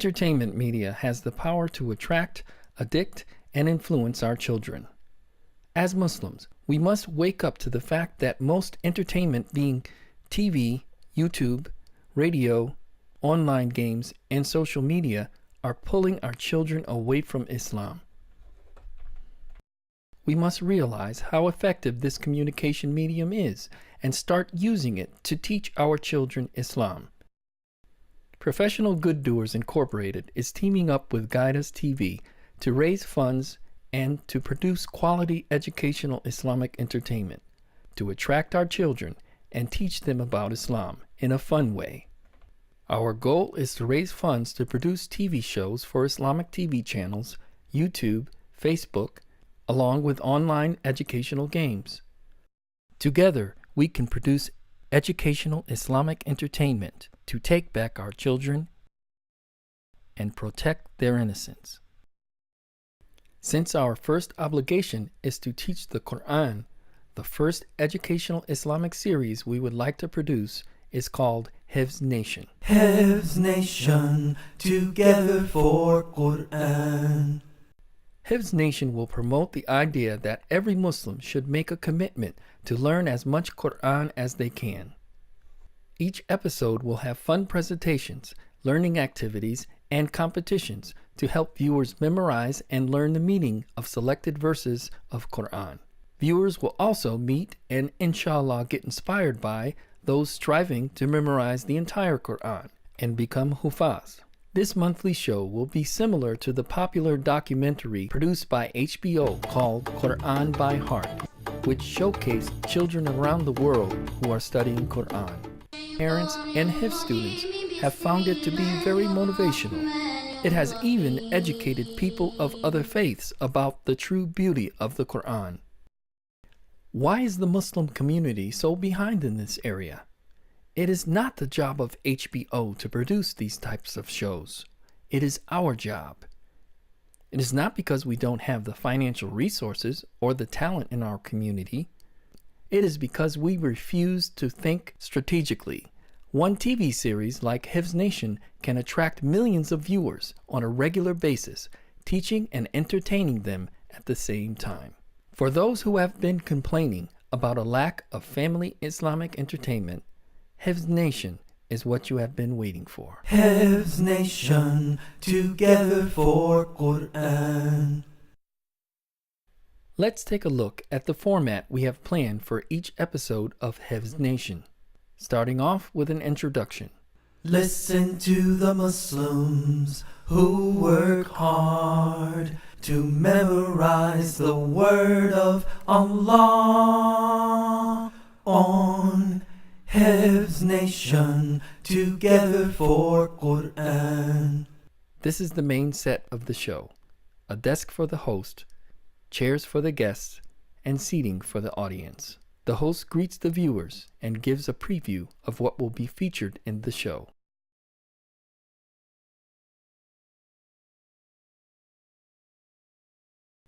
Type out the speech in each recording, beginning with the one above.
Entertainment media has the power to attract, addict, and influence our children. As Muslims, we must wake up to the fact that most entertainment, being TV, YouTube, radio, online games, and social media, are pulling our children away from Islam. We must realize how effective this communication medium is and start using it to teach our children Islam. Professional Good Doers Incorporated is teaming up with Guide Us TV to raise funds and to produce quality educational Islamic entertainment to attract our children and teach them about Islam in a fun way. Our goal is to raise funds to produce TV shows for Islamic TV channels, YouTube, Facebook, along with online educational games. Together, we can produce educational Islamic entertainment to take back our children and protect their innocence. Since our first obligation is to teach the Quran, the first educational Islamic series we would like to produce is called HEVs Nation. HEVs Nation, together for Quran. HEVs Nation will promote the idea that every Muslim should make a commitment to learn as much Quran as they can. Each episode will have fun presentations, learning activities, and competitions to help viewers memorize and learn the meaning of selected verses of Quran. Viewers will also meet and inshallah get inspired by those striving to memorize the entire Quran and become hufaz. This monthly show will be similar to the popular documentary produced by HBO called Quran by Heart, which showcased children around the world who are studying Quran. Parents and HEVs students have found it to be very motivational. It has even educated people of other faiths about the true beauty of the Quran. Why is the Muslim community so behind in this area? It is not the job of HBO to produce these types of shows. It is our job. It is not because we don't have the financial resources or the talent in our community. It is because we refuse to think strategically. One TV series like HEVs Nation can attract millions of viewers on a regular basis, teaching and entertaining them at the same time. For those who have been complaining about a lack of family Islamic entertainment, HEVs Nation is what you have been waiting for. HEVs Nation, together for Quran. Let's take a look at the format we have planned for each episode of HEVs Nation, starting off with an introduction. Listen to the Muslims who work hard to memorize the word of Allah on HEVs Nation, together for Quran. This is the main set of the show: a desk for the host, chairs for the guests, and seating for the audience. The host greets the viewers and gives a preview of what will be featured in the show.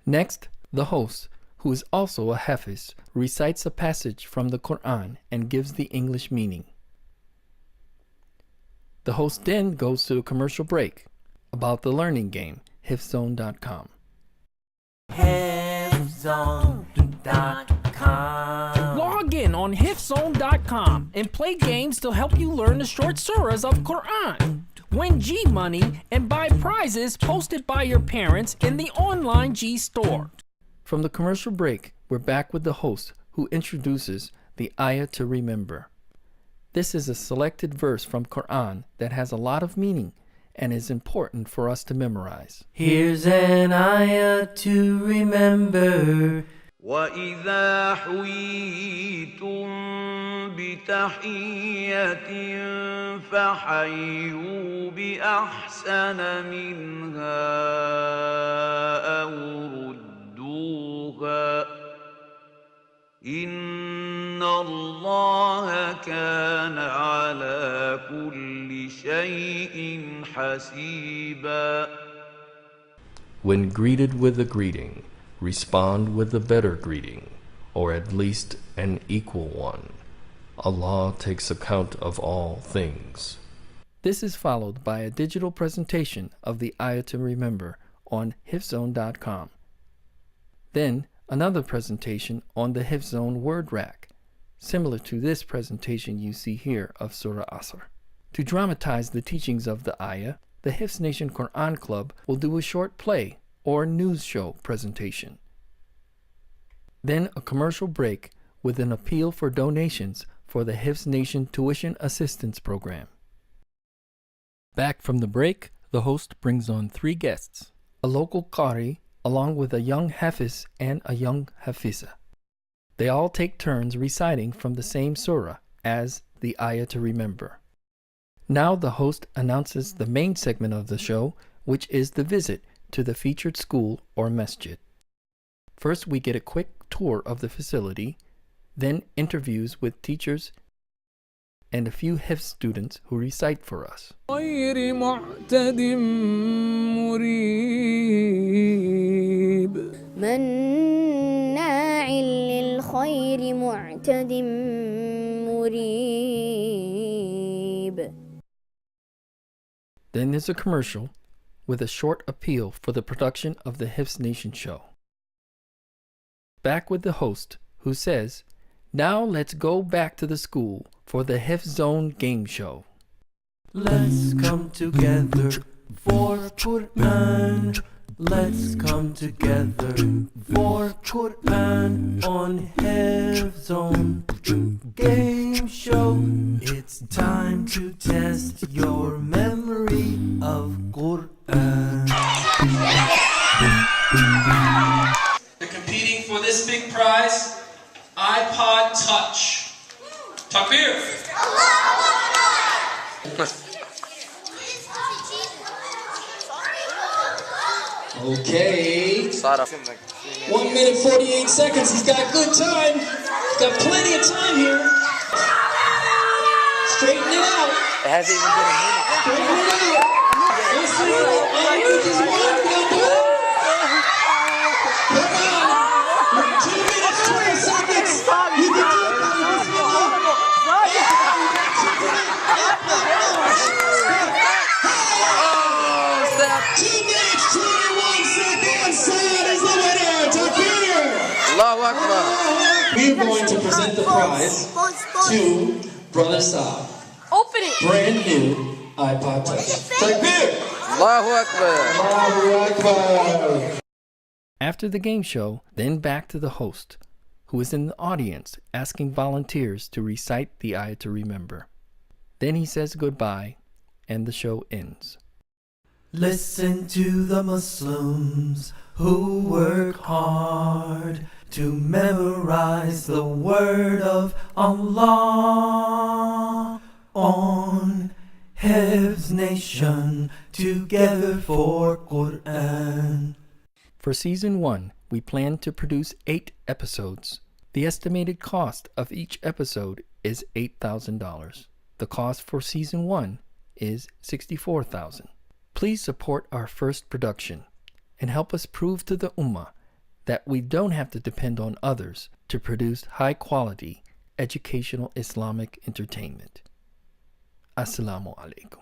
Next, the host, who is also a Hafiz, recites a passage from the Quran and gives the English meaning. The host then goes to a commercial break about the learning game, HEVZone.com. HEVZone.com. Log in on HEVZone.com and play games to help you learn the short surahs of Quran. Win G money and buy prizes posted by your parents in the online G store. From the commercial break, we're back with the host who introduces the ayah to remember. This is a selected verse from Quran that has a lot of meaning and is important for us to memorize. Here's an ayah to remember. وَإِذَا حُيِّيتُم بِتَحِيَّةٍ فَحَيُّوا بِأَحْسَنَ مِنْهَا أَوْ رُدُّوهَا إِنَّ اللَّهَ كَانَ عَلَى كُلِّ شَيْءٍ حَسِيبًا. When greeted with a greeting, respond with a better greeting, or at least an equal one. Allah takes account of all things. This is followed by a digital presentation of the ayah to remember on HEVZone.com. Then another presentation on the HEVZone word rack, similar to this presentation you see here of Surah Asr. To dramatize the teachings of the ayah, the HEVs Nation Quran Club will do a short play or news show presentation. Then a commercial break with an appeal for donations for the HEVs Nation Tuition Assistance Program. Back from the break, the host brings on 3 guests, a local qari along with a young hafiz and a young hafiza. They all take turns reciting from the same surah as the ayah to remember. Now the host announces the main segment of the show, which is the visit to the featured school or masjid. First, we get a quick tour of the facility, then interviews with teachers and a few HEVs students who recite for us. غير معتد مريب مناع للخير معتد مريب. Then there's a commercial with a short appeal for the production of the HEVs Nation show. Back with the host, who says, "Now let's go back to the school for the HEVZone game show." Let's come together for Quran. Let's come together for Quran on HEVZone game show. It's time to test your memory of Quran. They're competing for this big prize, iPod Touch. Takbir! Okay. 1 minute 48 seconds. He's got good time. He's got plenty of time here. Straighten it out. It hasn't even been a minute. Straighten it out. Listen, this is one number. Come on. 2 minutes 20 seconds. You can do it. We're going to present the prize to Brother Saab. Open it. Brand new iPod Touch. Takbir! Allahu Akbar. Allahu Akbar. After the game show, then back to the host, who is in the audience asking volunteers to recite the ayah to remember. Then he says goodbye, and the show ends. Listen to the Muslims who work hard to memorize the word of Allah on HEVs Nation, together for Quran. For Season 1, we plan to produce 8 episodes. The estimated cost of each episode is $8,000. The cost for Season 1 is $64,000. Please support our first production and help us prove to the Ummah that we don't have to depend on others to produce high-quality educational Islamic entertainment. Assalamu alaikum.